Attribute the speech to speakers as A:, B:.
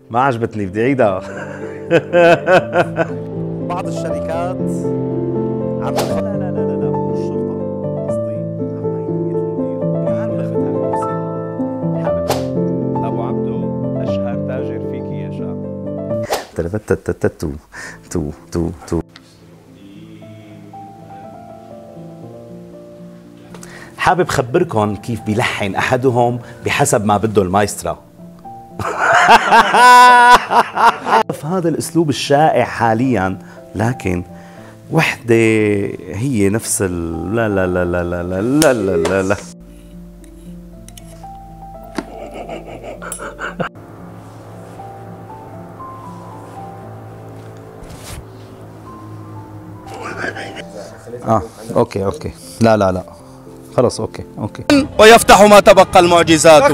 A: ما عجبتني، بدي عيدها.
B: بعض الشركات عم لا لا لا لا لا مو الشرطة، قصدي عملية المدير كان لفتها الموسم. حابب أبو عبدو أشهر تاجر فيكي يا شاب.
A: تلفتتتتو تو تو تو. حابب خبركن كيف بيلحن أحدهم بحسب ما بده المايسترا. هذا الأسلوب الشائع حاليا، لكن وحدة هي نفس لا لا لا لا لا لا لا لا لا لا. اوكي اوكي، لا لا لا خلص، اوكي اوكي.
C: ويفتح ما تبقى المعجزات.